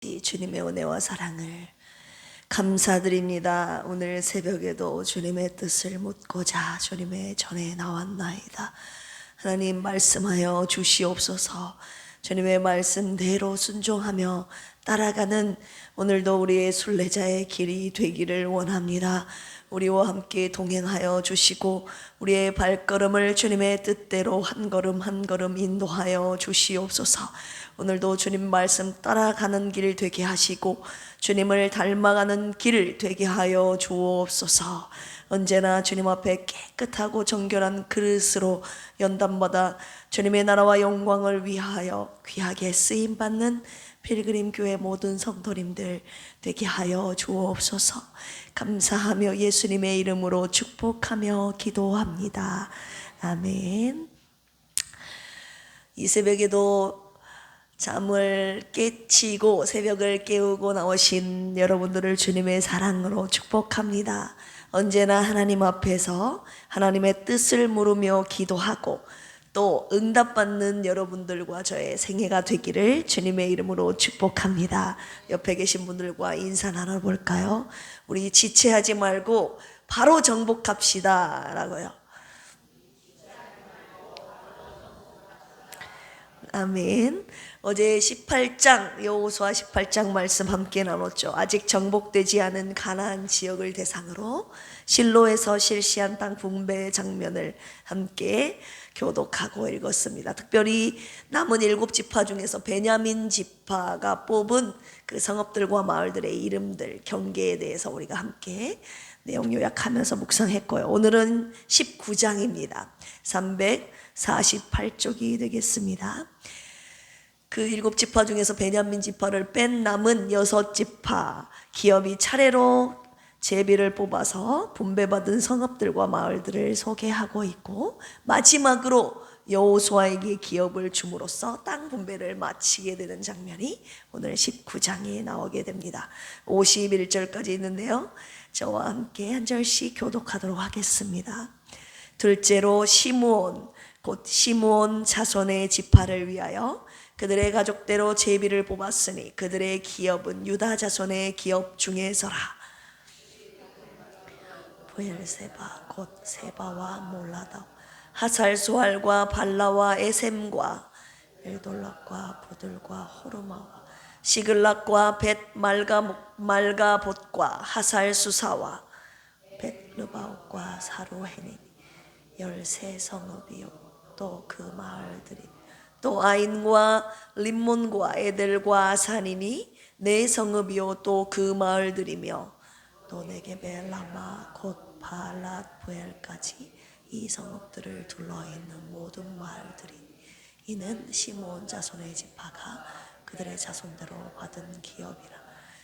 주님의 은혜와 사랑을 감사드립니다. 오늘 새벽에도 주님의 뜻을 묻고자 주님의 전에 나왔나이다. 하나님 말씀하여 주시옵소서. 주님의 말씀대로 순종하며 따라가는 오늘도 우리의 순례자의 길이 되기를 원합니다. 우리와 함께 동행하여 주시고 우리의 발걸음을 주님의 뜻대로 한 걸음 한 걸음 인도하여 주시옵소서. 오늘도 주님 말씀 따라가는 길 되게 하시고 주님을 닮아가는 길 되게 하여 주옵소서. 언제나 주님 앞에 깨끗하고 정결한 그릇으로 연단마다 주님의 나라와 영광을 위하여 귀하게 쓰임받는 필그림 교회 모든 성도님들 되게 하여 주옵소서. 감사하며 예수님의 이름으로 축복하며 기도합니다. 아멘. 이 새벽에도 잠을 깨치고 새벽을 깨우고 나오신 여러분들을 주님의 사랑으로 축복합니다. 언제나 하나님 앞에서 하나님의 뜻을 물으며 기도하고 또 응답받는 여러분들과 저의 생애가 되기를 주님의 이름으로 축복합니다. 옆에 계신 분들과 인사 나눠볼까요? 우리 지체하지 말고 바로 정복합시다 라고요. 아멘. 어제 18장 여호수아 18장 말씀 함께 나눴죠. 아직 정복되지 않은 가나안 지역을 대상으로 실로에서 실시한 땅 분배 장면을 함께 교독하고 읽었습니다. 특별히 남은 7지파 중에서 베냐민 지파가 뽑은 그 성읍들과 마을들의 이름들 경계에 대해서 우리가 함께 내용 요약하면서 묵상했고요. 오늘은 19장입니다. 348쪽이 되겠습니다. 그 7지파 중에서 베냐민 지파를 뺀 남은 6지파 기업이 차례로 제비를 뽑아서 분배받은 성읍들과 마을들을 소개하고 있고, 마지막으로 여호수아에게 기업을 줌으로써 땅 분배를 마치게 되는 장면이 오늘 19장에 나오게 됩니다. 51절까지 있는데요, 저와 함께 한 절씩 교독하도록 하겠습니다. 둘째로 시므온 곧 시므온 자손의 지파를 위하여 그들의 가족대로 제비를 뽑았으니 그들의 기업은 유다 자손의 기업 중에서라. 부엘세바 곧 세바와 몰라다, 하살수알과 발라와 에셈과 엘돌락과 부들과 호르마와 시글락과 벳 말가봇과 하살수사와 벳 르바옥과 사루헤니 13성읍이요 또 그 마을들이 또 아인과 림몬과 에델과 산이니 4성읍이요 또 그 마을들이며 또 네게베 라마 곧 바랏 부엘까지 이 성읍들을 둘러있는 모든 마을들이 이는 시므온 자손의 지파가 그들의 자손대로 받은 기업이라.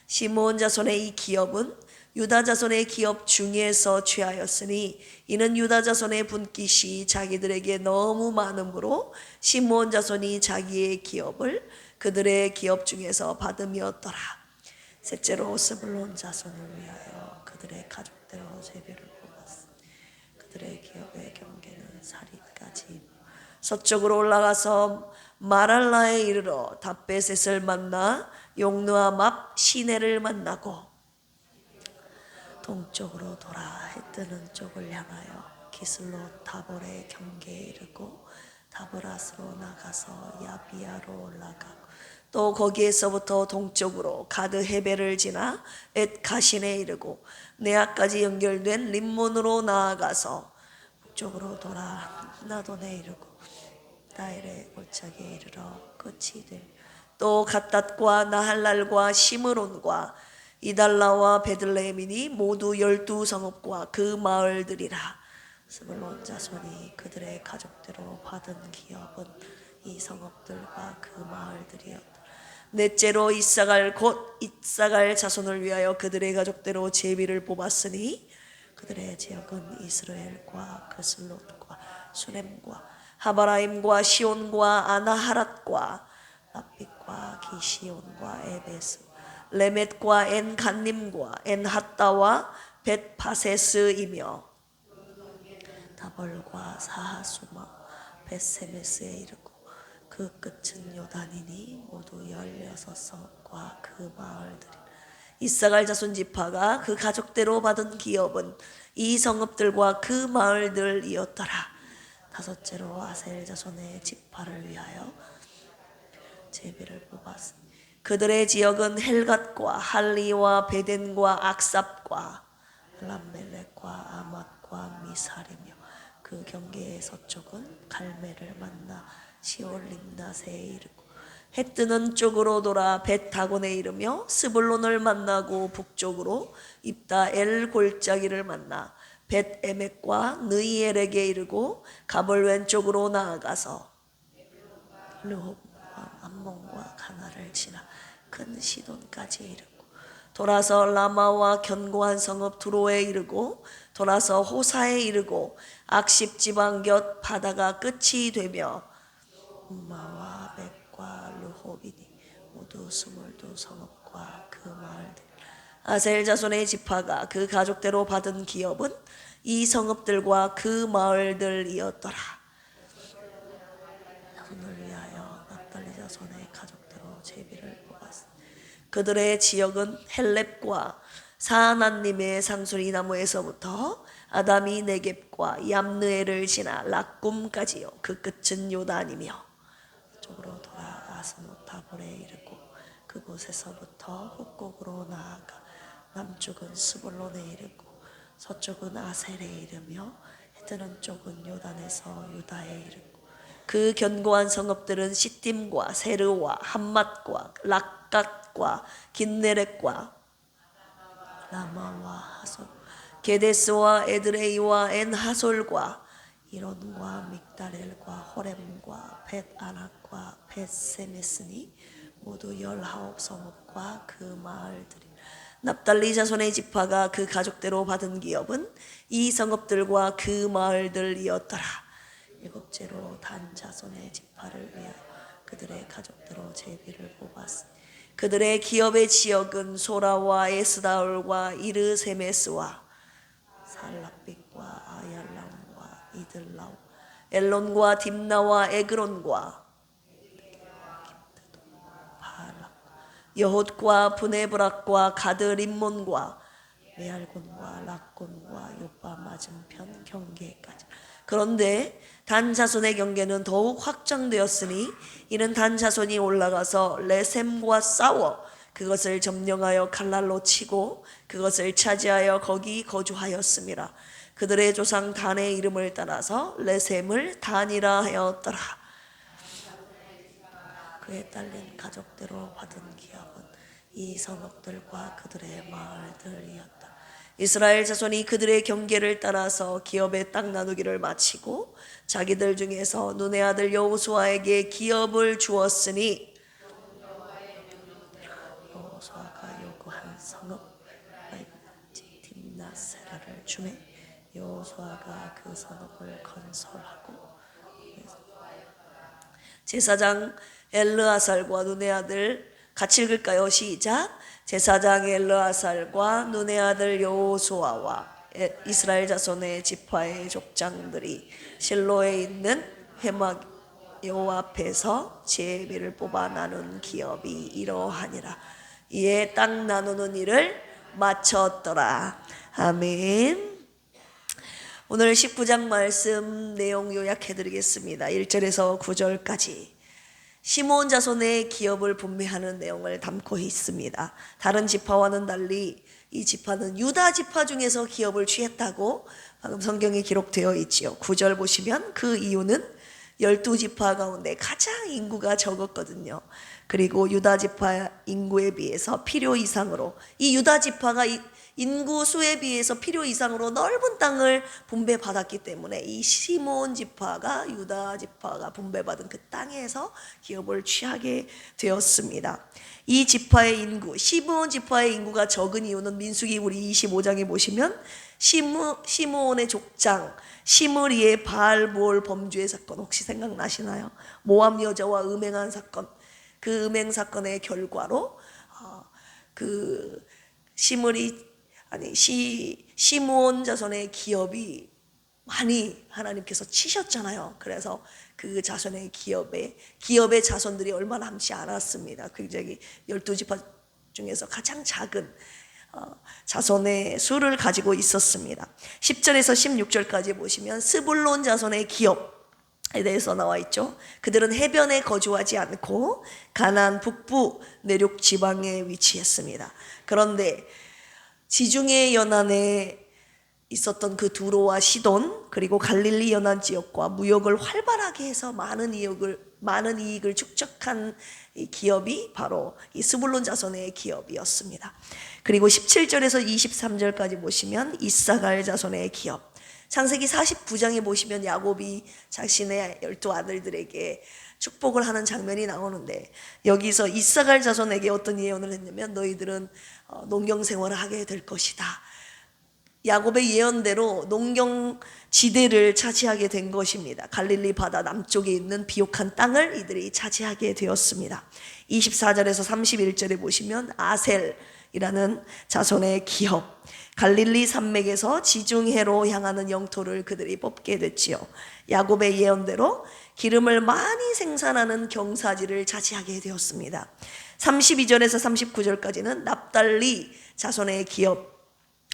시므온 자손의 이 기업은 유다 자손의 기업 중에서 취하였으니 이는 유다 자손의 분깃이 자기들에게 너무 많으므로 시므온 자손이 자기의 기업을 그들의 기업 중에서 받음이었더라. 셋째로 스불론 자손을 위하여 그들의 가족대로 제비를 뽑았으니 그들의 기업의 경계는 사리까지 서쪽으로 올라가서 마랄라에 이르러 답베셋을 만나 용누암 앞 시내를 만나고 동쪽으로 돌아 해 뜨는 쪽을 향하여 기슬롯 다볼의 경계에 이르고 다브라스로 나가서 야비야로 올라가고 또 거기에서부터 동쪽으로 가드 헤벨을 지나 엣 가신에 이르고 네아까지 연결된 림몬으로 나아가서 북쪽으로 돌아 나돈에 이르고 다일의 골짜기에 이르러 끝이 될 또 갓닷과 나할랄과 시므론과 이달라와 베들레헴이니 모두 12성읍과 그 마을들이라. 스불론 자손이 그들의 가족대로 받은 기업은 이 성읍들과 그 마을들이었다. 넷째로 이사갈 곧 이사갈 자손을 위하여 그들의 가족대로 제비를 뽑았으니 그들의 지역은 이스라엘과 그슬롯과 수렘과 하바라임과 시온과 아나하랏과 라빛과 기시온과 에베스 레멧과 엔간님과 엔핫다와 벳파세스이며 다벌과 사하수마 벳세메스에 이르고 그 끝은 요단이니 모두 16성 성읍과 그 마을들. 이사갈 자손 지파가 그 가족대로 받은 기업은 이 성읍들과 그 마을들이었더라. 다섯째로 아셀 자손의 지파를 위하여 제비를 뽑았으니 그들의 지역은 헬갓과 할리와 베덴과 악삽과 람멜렉과 아맛과 미살이며 그 경계의 서쪽은 갈멜을 만나 시올림낫에 이르고 해 뜨는 쪽으로 돌아 벳다곤에 이르며 스불론을 만나고 북쪽으로 입다 엘 골짜기를 만나 벳에멕과 느이엘에게 이르고 가볼 왼쪽으로 나아가서 르홉과 암몬과 가나를 지나 큰 시돈까지 이르고 돌아서 라마와 견고한 성읍 두로에 이르고 돌아서 호사에 이르고 악십 지방 곁 바다가 끝이 되며 음마와 백과 르홉이니 모두 22 성읍과 그 마을들. 아셀 자손의 지파가 그 가족대로 받은 기업은 이 성읍들과 그 마을들이었더라. 자손을 위하여 납달리 자손의 가족대로 제비를 뽑았으니 그들의 지역은 헬렙과 사하나님의 상수리 나무에서부터 아담이 네겝과 얌느에를 지나 락꿈까지요. 그 끝은 요단이며 쪽으로 돌아 아스노타볼에 이르고 그곳에서부터 북곡으로 나아가 남쪽은 스불론에 이르고 서쪽은 아셀에 이르며 해뜨는 쪽은 요단에서 유다에 이르고 그 견고한 성읍들은 시딤과 세르와 함맛과 락갓과 긴네렛과 라마와 하솔 게데스와 에드레이와 엔하솔과 이론과 믹다렐과 호렘과 벳아낙과 벳세메스니 모두 19 성읍과 그 마을들이. 납달리 자손의 지파가 그 가족대로 받은 기업은 이 성읍들과 그 마을들이었더라. 일곱째로 단 자손의 지파를 위하여 그들의 가족대로 제비를 뽑았으니 그들의 기업의 지역은 소라와 에스다올과 이르세메스와 살락빛과 아얄람과 이들라오 엘론과 딥나와 에그론과 여홑과 브네브락과 가드림몬과 메알곤과 락곤과 요빠 맞은편 경계까지. 그런데 단 자손의 경계는 더욱 확장되었으니 이는 단 자손이 올라가서 레셈과 싸워 그것을 점령하여 칼날로 치고 그것을 차지하여 거기 거주하였음이라. 그들의 조상 단의 이름을 따라서 레셈을 단이라 하였더라. 그에 딸린 가족대로 받은 기업은 이 성읍들과 그들의 마을들이었다. 이스라엘 자손이 그들의 경계를 따라서 기업의 땅 나누기를 마치고 자기들 중에서 눈의 아들 여호수아에게 기업을 주었으니 여호수아가 요구한 성읍 딥나세라를 주매 여호수아가 그 성읍을 건설하고 제사장 엘르아살과 눈의 아들 같이 읽을까요? 시작. 제사장 엘르아살과 눈의 아들 여호수아와 이스라엘 자손의 지파의 족장들이 실로에 있는 회막 여호와 앞에서 제비를 뽑아 나눈 기업이 이러하니라. 이에 땅 나누는 일을 마쳤더라. 아멘. 오늘 19장 말씀 내용 요약해드리겠습니다. 1절에서 9절까지 시므온 자손의 기업을 분배하는 내용을 담고 있습니다. 다른 지파와는 달리 이 지파는 유다 지파 중에서 기업을 취했다고 방금 성경에 기록되어 있지요. 9절 보시면 그 이유는 12지파 가운데 가장 인구가 적었거든요. 그리고 유다 지파 인구에 비해서 필요 이상으로 이 유다 지파가 인구 수에 비해서 필요 이상으로 넓은 땅을 분배받았기 때문에 이 시므온 지파가 유다 지파가 분배받은 그 땅에서 기업을 취하게 되었습니다. 이 지파의 인구, 시므온 지파의 인구가 적은 이유는 민수기 우리 25장에 보시면 시므온의 족장 시므리의 바알볼 범죄의 사건 혹시 생각나시나요? 모압 여자와 음행한 사건, 그 음행 사건의 결과로 그 시므온 자손의 기업이 많이 하나님께서 치셨잖아요. 그래서 그 자손의 기업의 자손들이 얼마나 많지 않았습니다. 굉장히 12지파 중에서 가장 작은 자손의 수를 가지고 있었습니다. 10절에서 16절까지 보시면 스불론 자손의 기업에 대해서 나와 있죠. 그들은 해변에 거주하지 않고 가나안 북부 내륙 지방에 위치했습니다. 그런데 지중해 연안에 있었던 그 두로와 시돈 그리고 갈릴리 연안 지역과 무역을 활발하게 해서 많은 이익을 축적한 이 기업이 바로 이 스불론 자손의 기업이었습니다. 그리고 17절에서 23절까지 보시면 이사갈 자손의 기업. 창세기 49장에 보시면 야곱이 자신의 12아들들에게 축복을 하는 장면이 나오는데, 여기서 이사갈 자손에게 어떤 예언을 했냐면 너희들은 농경생활을 하게 될 것이다. 야곱의 예언대로 농경지대를 차지하게 된 것입니다. 갈릴리 바다 남쪽에 있는 비옥한 땅을 이들이 차지하게 되었습니다. 24절에서 31절에 보시면 아셀이라는 자손의 기업, 갈릴리 산맥에서 지중해로 향하는 영토를 그들이 뽑게 됐지요. 야곱의 예언대로 기름을 많이 생산하는 경사지를 차지하게 되었습니다. 32절에서 39절까지는 납달리 자손의 기업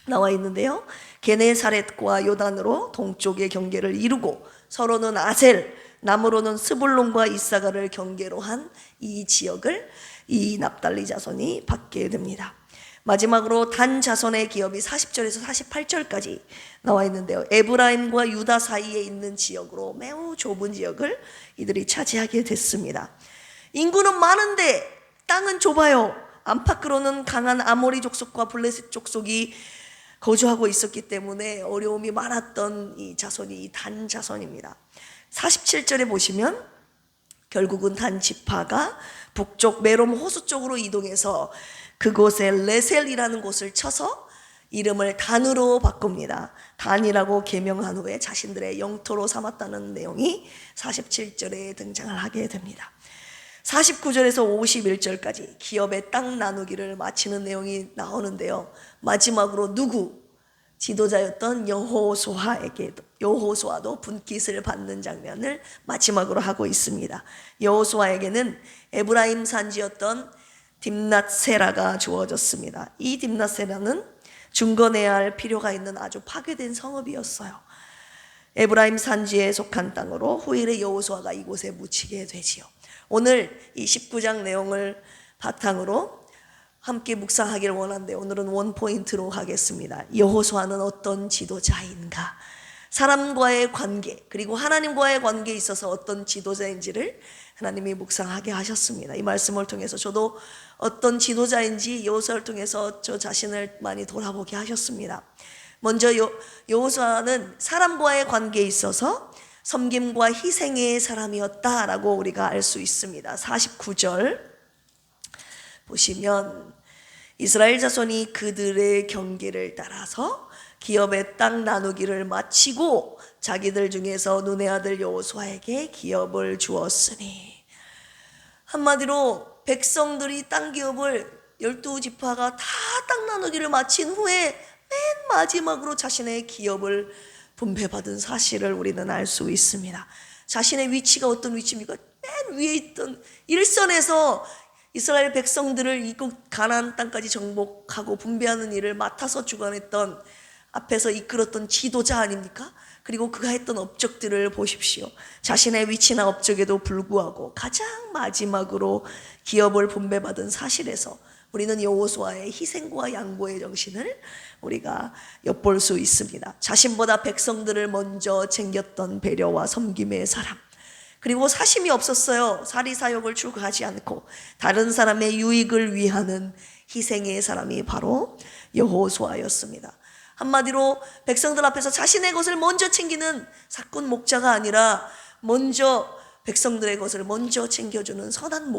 나와 있는데요. 게네사렛과 요단으로 동쪽의 경계를 이루고 서로는 아셀, 남으로는 스불론과 이사갈을 경계로 한 이 지역을 이 납달리 자손이 받게 됩니다. 마지막으로 단 자손의 기업이 40절에서 48절까지 나와 있는데요. 에브라임과 유다 사이에 있는 지역으로 매우 좁은 지역을 이들이 차지하게 됐습니다. 인구는 많은데 땅은 좁아요. 안팎으로는 강한 아모리 족속과 블레셋 족속이 거주하고 있었기 때문에 어려움이 많았던 이 자손이 이 단 자손입니다. 47절에 보시면 결국은 단 지파가 북쪽 메롬 호수 쪽으로 이동해서 그곳에 레셀이라는 곳을 쳐서 이름을 단으로 바꿉니다. 단이라고 계명한 후에 자신들의 영토로 삼았다는 내용이 47절에 등장을 하게 됩니다. 49절에서 51절까지 기업의 땅 나누기를 마치는 내용이 나오는데요. 마지막으로 지도자였던 여호수아도 분깃을 받는 장면을 마지막으로 하고 있습니다. 여호수아에게는 에브라임 산지였던 딥낫세라가 주어졌습니다. 이 딥낫세라는 중건해야 할 필요가 있는 아주 파괴된 성읍이었어요. 에브라임 산지에 속한 땅으로 후일에 여호수아가 이곳에 묻히게 되지요. 오늘 이 19장 내용을 바탕으로 함께 묵상하기를 원하는데 오늘은 원포인트로 하겠습니다. 여호수아는 어떤 지도자인가? 사람과의 관계 그리고 하나님과의 관계에 있어서 어떤 지도자인지를 하나님이 묵상하게 하셨습니다. 이 말씀을 통해서 저도 어떤 지도자인지 여호수아를 통해서 저 자신을 많이 돌아보게 하셨습니다. 먼저 여호수아는 사람과의 관계에 있어서 섬김과 희생의 사람이었다라고 우리가 알 수 있습니다. 49절 보시면 이스라엘 자손이 그들의 경계를 따라서 기업의 땅 나누기를 마치고 자기들 중에서 눈의 아들 여호수아에게 기업을 주었으니, 한마디로 백성들이 땅 기업을 12지파가 다 땅 나누기를 마친 후에 맨 마지막으로 자신의 기업을 분배받은 사실을 우리는 알 수 있습니다. 자신의 위치가 어떤 위치입니까? 맨 위에 있던 일선에서 이스라엘 백성들을 이곳 가나안 땅까지 정복하고 분배하는 일을 맡아서 주관했던, 앞에서 이끌었던 지도자 아닙니까? 그리고 그가 했던 업적들을 보십시오. 자신의 위치나 업적에도 불구하고 가장 마지막으로 기업을 분배받은 사실에서 우리는 여호수아의 희생과 양보의 정신을 우리가 엿볼 수 있습니다. 자신보다 백성들을 먼저 챙겼던 배려와 섬김의 사람, 그리고 사심이 없었어요. 사리사욕을 추구하지 않고 다른 사람의 유익을 위하는 희생의 사람이 바로 여호수아였습니다. 한마디로 백성들 앞에서 자신의 것을 먼저 챙기는 사꾼 목자가 아니라 먼저 백성들의 것을 먼저 챙겨주는 선한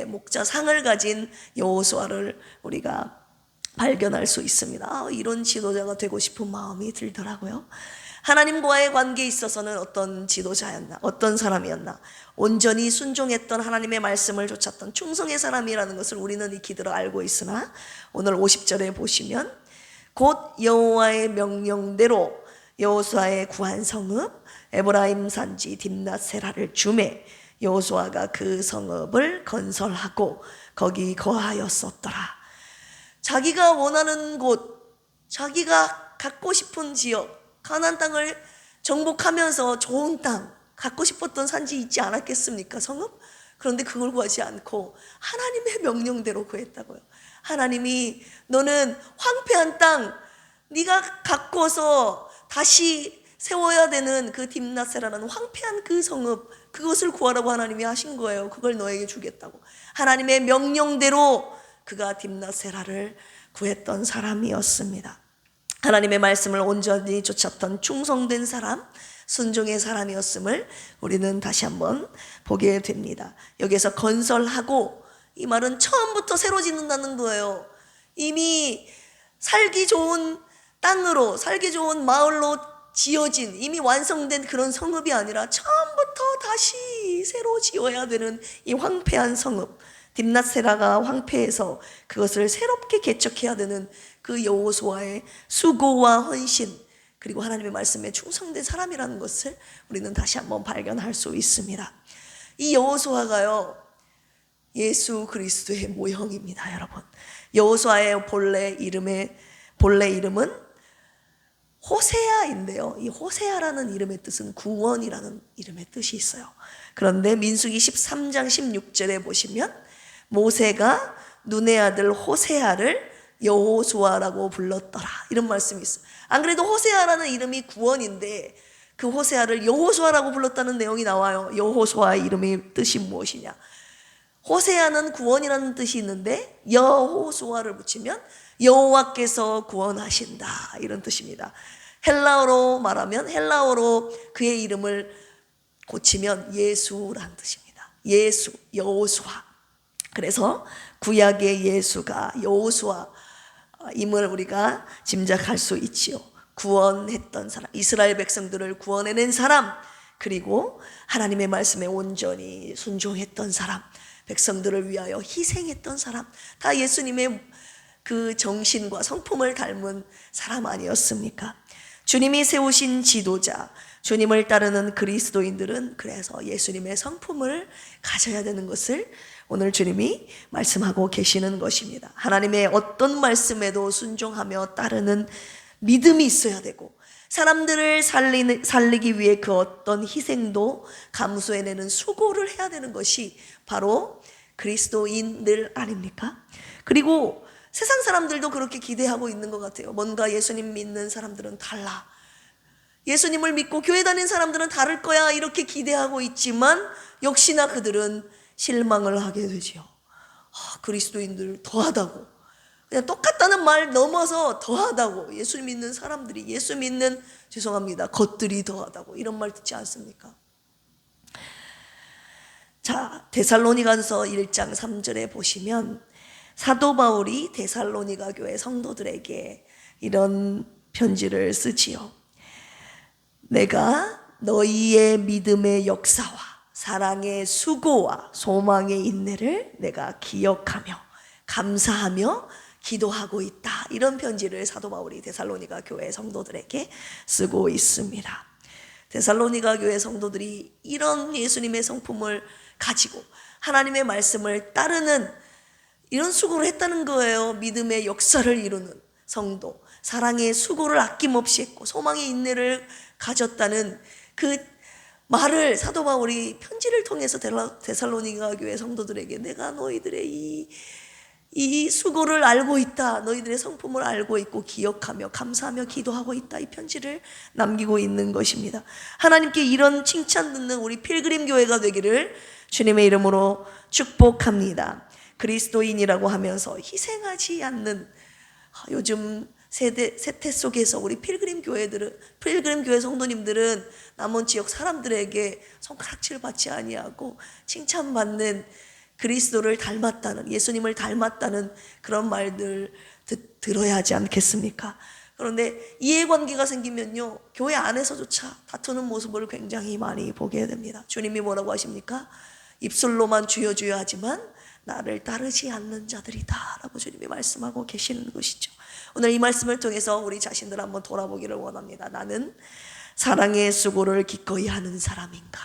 목자상을 가진 여호수아를 우리가 발견할 수 있습니다. 이런 지도자가 되고 싶은 마음이 들더라고요. 하나님과의 관계에 있어서는 어떤 지도자였나, 어떤 사람이었나, 온전히 순종했던 하나님의 말씀을 좇았던 충성의 사람이라는 것을 우리는 익히들어 알고 있으나, 오늘 50절에 보시면 곧 여호와의 명령대로 여호수아의 구한 성읍 에브라임 산지 딥낫세라를 주매 여호수아가 그 성읍을 건설하고 거기 거하였었더라. 자기가 원하는 곳, 자기가 갖고 싶은 지역, 가나안 땅을 정복하면서 좋은 땅 갖고 싶었던 산지 있지 않았겠습니까? 성읍? 그런데 그걸 구하지 않고 하나님의 명령대로 구했다고요. 하나님이 너는 황폐한 땅 네가 가꿔서 다시 세워야 되는 그 딥낫세라는 황폐한 그 성읍, 그것을 구하라고 하나님이 하신 거예요. 그걸 너에게 주겠다고. 하나님의 명령대로 그가 딥낫세라를 구했던 사람이었습니다. 하나님의 말씀을 온전히 쫓았던 충성된 사람, 순종의 사람이었음을 우리는 다시 한번 보게 됩니다. 여기에서 건설하고, 이 말은 처음부터 새로 짓는다는 거예요. 이미 살기 좋은 땅으로, 살기 좋은 마을로 지어진, 이미 완성된 그런 성읍이 아니라 처음부터 다시 새로 지어야 되는 이 황폐한 성읍, 딥낫세라가 황폐해서 그것을 새롭게 개척해야 되는 그 여호수아의 수고와 헌신, 그리고 하나님의 말씀에 충성된 사람이라는 것을 우리는 다시 한번 발견할 수 있습니다. 이 여호수아가요, 예수 그리스도의 모형입니다, 여러분. 여호수아의 본래 이름은 호세아인데요, 이 호세아라는 이름의 뜻은 구원이라는 이름의 뜻이 있어요. 그런데 민수기 13장 16절에 보시면 모세가 눈의 아들 호세아를 여호수아라고 불렀더라, 이런 말씀이 있어요. 안 그래도 호세아라는 이름이 구원인데 그 호세아를 여호수아라고 불렀다는 내용이 나와요. 여호수아의 이름의 뜻이 무엇이냐? 호세아는 구원이라는 뜻이 있는데 여호수아를 붙이면 여호와께서 구원하신다, 이런 뜻입니다. 헬라어로 말하면, 헬라어로 그의 이름을 고치면 예수라는 뜻입니다. 예수, 여호수아. 그래서 구약의 예수가 여호수아임을 우리가 짐작할 수 있지요. 구원했던 사람, 이스라엘 백성들을 구원해낸 사람, 그리고 하나님의 말씀에 온전히 순종했던 사람, 백성들을 위하여 희생했던 사람, 다 예수님의 그 정신과 성품을 닮은 사람 아니었습니까? 주님이 세우신 지도자, 주님을 따르는 그리스도인들은 그래서 예수님의 성품을 가져야 되는 것을 오늘 주님이 말씀하고 계시는 것입니다. 하나님의 어떤 말씀에도 순종하며 따르는 믿음이 있어야 되고, 사람들을 살리기 위해 그 어떤 희생도 감수해내는 수고를 해야 되는 것이 바로 그리스도인들 아닙니까? 그리고 세상 사람들도 그렇게 기대하고 있는 것 같아요. 뭔가 예수님 믿는 사람들은 달라, 예수님을 믿고 교회 다니는 사람들은 다를 거야, 이렇게 기대하고 있지만 역시나 그들은 실망을 하게 되지요. 그리스도인들 더하다고, 그냥 똑같다는 말 넘어서 더하다고, 예수 믿는 사람들이, 예수 믿는, 죄송합니다, 것들이 더하다고, 이런 말 듣지 않습니까? 자, 데살로니가서 1장 3절에 보시면 사도 바울이 데살로니가 교회 성도들에게 이런 편지를 쓰지요. 내가 너희의 믿음의 역사와 사랑의 수고와 소망의 인내를 내가 기억하며 감사하며 기도하고 있다, 이런 편지를 사도 바울이 데살로니가 교회 성도들에게 쓰고 있습니다. 데살로니가 교회 성도들이 이런 예수님의 성품을 가지고 하나님의 말씀을 따르는 이런 수고를 했다는 거예요. 믿음의 역사를 이루는 성도, 사랑의 수고를 아낌없이 했고 소망의 인내를 가졌다는 그 말을 사도 바울이 편지를 통해서 데살로니가 교회 성도들에게, 내가 너희들의 이 수고를 알고 있다, 너희들의 성품을 알고 있고 기억하며 감사하며 기도하고 있다, 이 편지를 남기고 있는 것입니다. 하나님께 이런 칭찬 듣는 우리 필그림 교회가 되기를 주님의 이름으로 축복합니다. 그리스도인이라고 하면서 희생하지 않는, 요즘 세태 속에서 우리 필그림 교회 성도님들은 남은 지역 사람들에게 손가락질 받지 아니하고 칭찬받는, 그리스도를 닮았다는, 예수님을 닮았다는 그런 말들 들어야 하지 않겠습니까? 그런데 이해관계가 생기면요, 교회 안에서조차 다투는 모습을 굉장히 많이 보게 됩니다. 주님이 뭐라고 하십니까? 입술로만 주여 주여 하지만 나를 따르지 않는 자들이다 라고 주님이 말씀하고 계시는 것이죠. 오늘 이 말씀을 통해서 우리 자신들 한번 돌아보기를 원합니다. 나는 사랑의 수고를 기꺼이 하는 사람인가?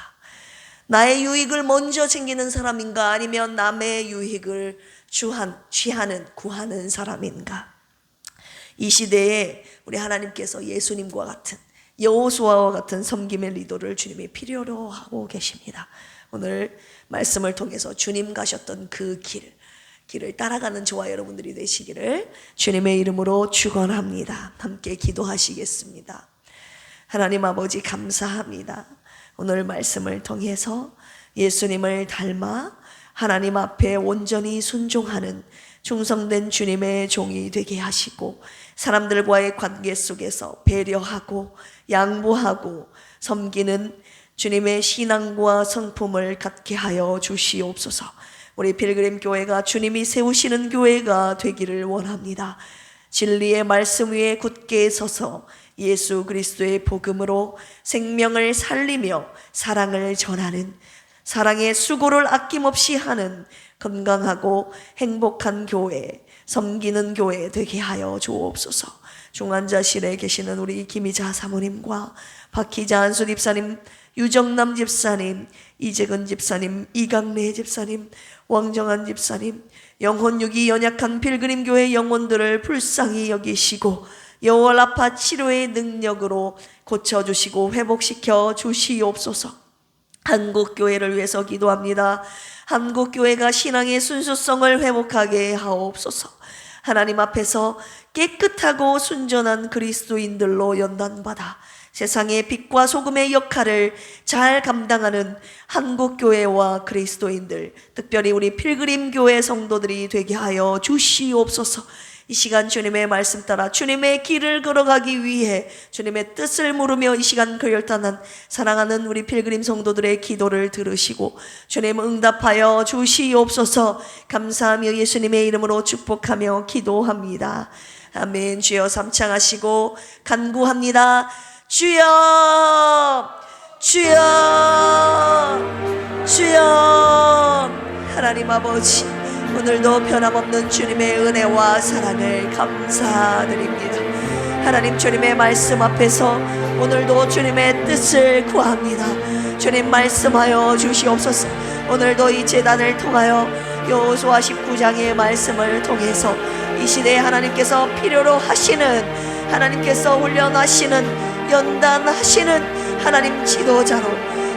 나의 유익을 먼저 챙기는 사람인가? 아니면 남의 유익을 구하는 사람인가? 이 시대에 우리 하나님께서 예수님과 같은, 여호수아와 같은 섬김의 리더를 주님이 필요로 하고 계십니다. 오늘 말씀을 통해서 주님 가셨던 그 길을 따라가는 저와 여러분들이 되시기를 주님의 이름으로 축원합니다. 함께 기도하시겠습니다. 하나님 아버지, 감사합니다. 오늘 말씀을 통해서 예수님을 닮아 하나님 앞에 온전히 순종하는 충성된 주님의 종이 되게 하시고, 사람들과의 관계 속에서 배려하고 양보하고 섬기는 주님의 신앙과 성품을 갖게 하여 주시옵소서. 우리 필그림 교회가 주님이 세우시는 교회가 되기를 원합니다. 진리의 말씀 위에 굳게 서서 예수 그리스도의 복음으로 생명을 살리며 사랑을 전하는, 사랑의 수고를 아낌없이 하는 건강하고 행복한 교회, 섬기는 교회 되게 하여 주옵소서. 중환자실에 계시는 우리 김희자 사모님과 박희자 안수 집사님, 유정남 집사님, 이재근 집사님, 이강래 집사님, 왕정한 집사님, 영혼육이 연약한 필그림교회 영혼들을 불쌍히 여기시고 여호와라파 치료의 능력으로 고쳐주시고 회복시켜 주시옵소서. 한국교회를 위해서 기도합니다. 한국교회가 신앙의 순수성을 회복하게 하옵소서. 하나님 앞에서 깨끗하고 순전한 그리스도인들로 연단받아 세상의 빛과 소금의 역할을 잘 감당하는 한국교회와 그리스도인들, 특별히 우리 필그림교회 성도들이 되게 하여 주시옵소서. 이 시간 주님의 말씀 따라 주님의 길을 걸어가기 위해 주님의 뜻을 물으며 이 시간 결단한 사랑하는 우리 필그림 성도들의 기도를 들으시고 주님 응답하여 주시옵소서. 감사하며 예수님의 이름으로 축복하며 기도합니다. 아멘. 주여 삼창하시고 간구합니다. 주여, 주여, 주여. 하나님 아버지, 오늘도 변함없는 주님의 은혜와 사랑을 감사드립니다. 하나님, 주님의 말씀 앞에서 오늘도 주님의 뜻을 구합니다. 주님 말씀하여 주시옵소서. 오늘도 이 제단을 통하여 여호수아 19장의 말씀을 통해서 이 시대에 하나님께서 필요로 하시는, 하나님께서 훈련하시는, 연단하시는 하나님 지도자로,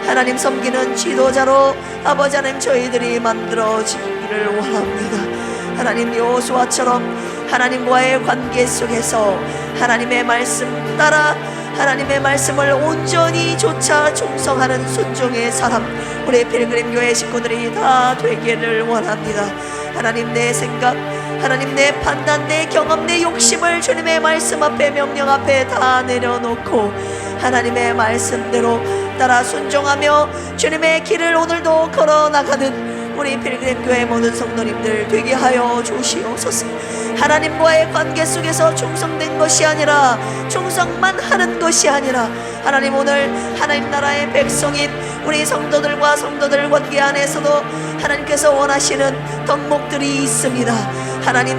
하나님 섬기는 지도자로 아버지 하나님 저희들이 만들어지기를 원합니다. 하나님, 여호수아처럼 하나님과의 관계 속에서 하나님의 말씀 따라 하나님의 말씀을 온전히 좇아 충성하는 순종의 사람, 우리 필그림교회 식구들이 다 되기를 원합니다. 하나님, 내 생각, 하나님 내 판단, 내 경험, 내 욕심을 주님의 말씀 앞에, 명령 앞에 다 내려놓고 하나님의 말씀대로 따라 순종하며 주님의 길을 오늘도 걸어나가는 우리 필그림교회 모든 성도님들 되게 하여 주시옵소서. 하나님과의 관계 속에서 충성된 것이 아니라, 충성만 하는 것이 아니라, 하나님 오늘 하나님 나라의 백성인 우리 성도들과 성도들 관계 안에서도 하나님께서 원하시는 덕목들이 있습니다. 하나님,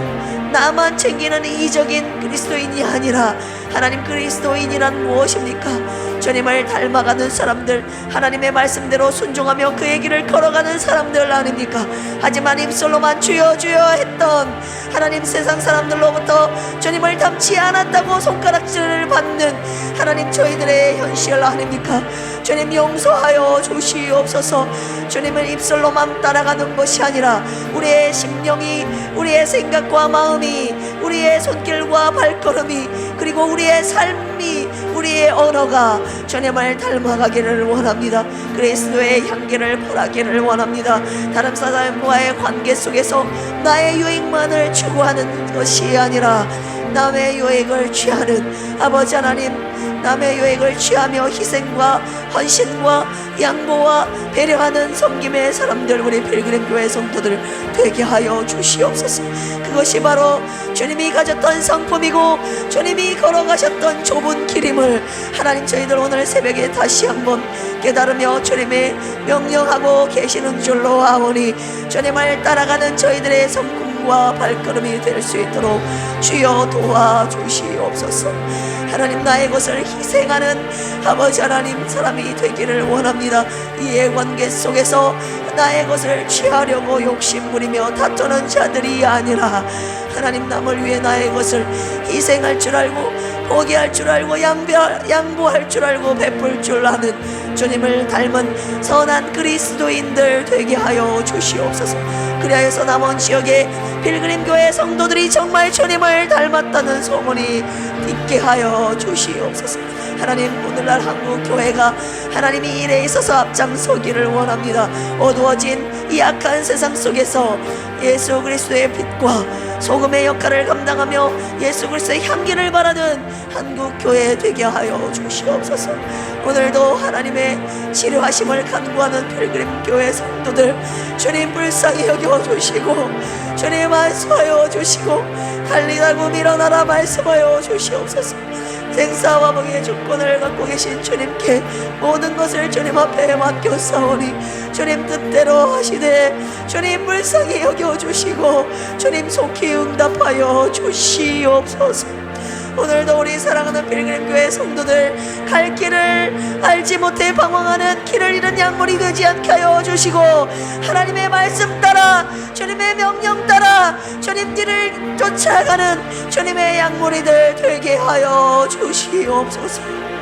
나만 챙기는 이적인 그리스도인이 아니라 하나님, 그리스도인이란 무엇입니까? 주님을 닮아가는 사람들, 하나님의 말씀대로 순종하며 그의 길을 걸어가는 사람들 아닙니까? 하지만 입술로만 주여 주여 했던 하나님, 세상 사람들로부터 주님을 닮지 않았다고 손가락질을 받는 하나님 저희들의 현실 아닙니까? 주님 용서하여 주시옵소서. 주님을 입술로만 따라가는 것이 아니라 우리의 심령이, 우리의 생각과 마음이, 우리의 손길과 발걸음이, 그리고 우리의 삶이, 우리의 언어가 주님을 닮아가기를 원합니다. 그리스도의 향기를 벌하기를 원합니다. 다른 사람과의 관계 속에서 나의 유익만을 추구하는 것이 아니라 남의 유익을 취하는 아버지 하나님, 남의 유익을 취하며 희생과 헌신과 양보와 배려하는 섬김의 사람들, 우리 필그림교회 성도들 되게 하여 주시옵소서. 그것이 바로 주님이 가졌던 성품이고 주님이 걸어가셨던 좁은 길임을 하나님 저희들 오늘 새벽에 다시 한번 깨달으며 주님의 명령하고 계시는 줄로 아오니, 주님을 따라가는 저희들의 성품 눈과 발걸음이 될 수 있도록 주여 도와주시옵소서. 하나님, 나의 것을 희생하는 아버지 하나님 사람이 되기를 원합니다. 이해관계 속에서 나의 것을 취하려고 욕심부리며 다투는 자들이 아니라 하나님, 남을 위해 나의 것을 희생할 줄 알고 포기할 줄 알고 양보할 줄 알고 베풀 줄 아는 주님을 닮은 선한 그리스도인들 되게 하여 주시옵소서. 그리하여서 남원 지역의 필그림 교회 성도들이 정말 주님을 닮았다는 소문이 있게 하여 주시옵소서. 하나님, 오늘날 한국 교회가 하나님이 일에 있어서 앞장서기를 원합니다. 어두워진 이 악한 세상 속에서 예수 그리스도의 빛과 소금의 역할을 감당하며 예수 그리스도의 향기를 바라는 한국 교회 되게 하여 주시옵소서. 오늘도 하나님의 치료하심을 간구하는 필그림 교회 성도들 주님 불쌍히 여겨주시고 주님 안수하여 주시고 달리라고 밀어나라 말씀하여 주시옵소서. 생사와 복의 주권을 갖고 계신 주님께 모든 것을 주님 앞에 맡겼사오니 주님 뜻대로 하시되 주님 불쌍히 여겨주시고 주님 속히 응답하여 주시옵소서. 오늘도 우리 사랑하는 필그림교회 성도들 갈 길을 알지 못해 방황하는 길을 잃은 양물이 되지 않게 하여 주시고 하나님의 말씀 따라 주님의 명령 따라 주님 뒤를 쫓아가는 주님의 양물이들 되게 하여 주시옵소서.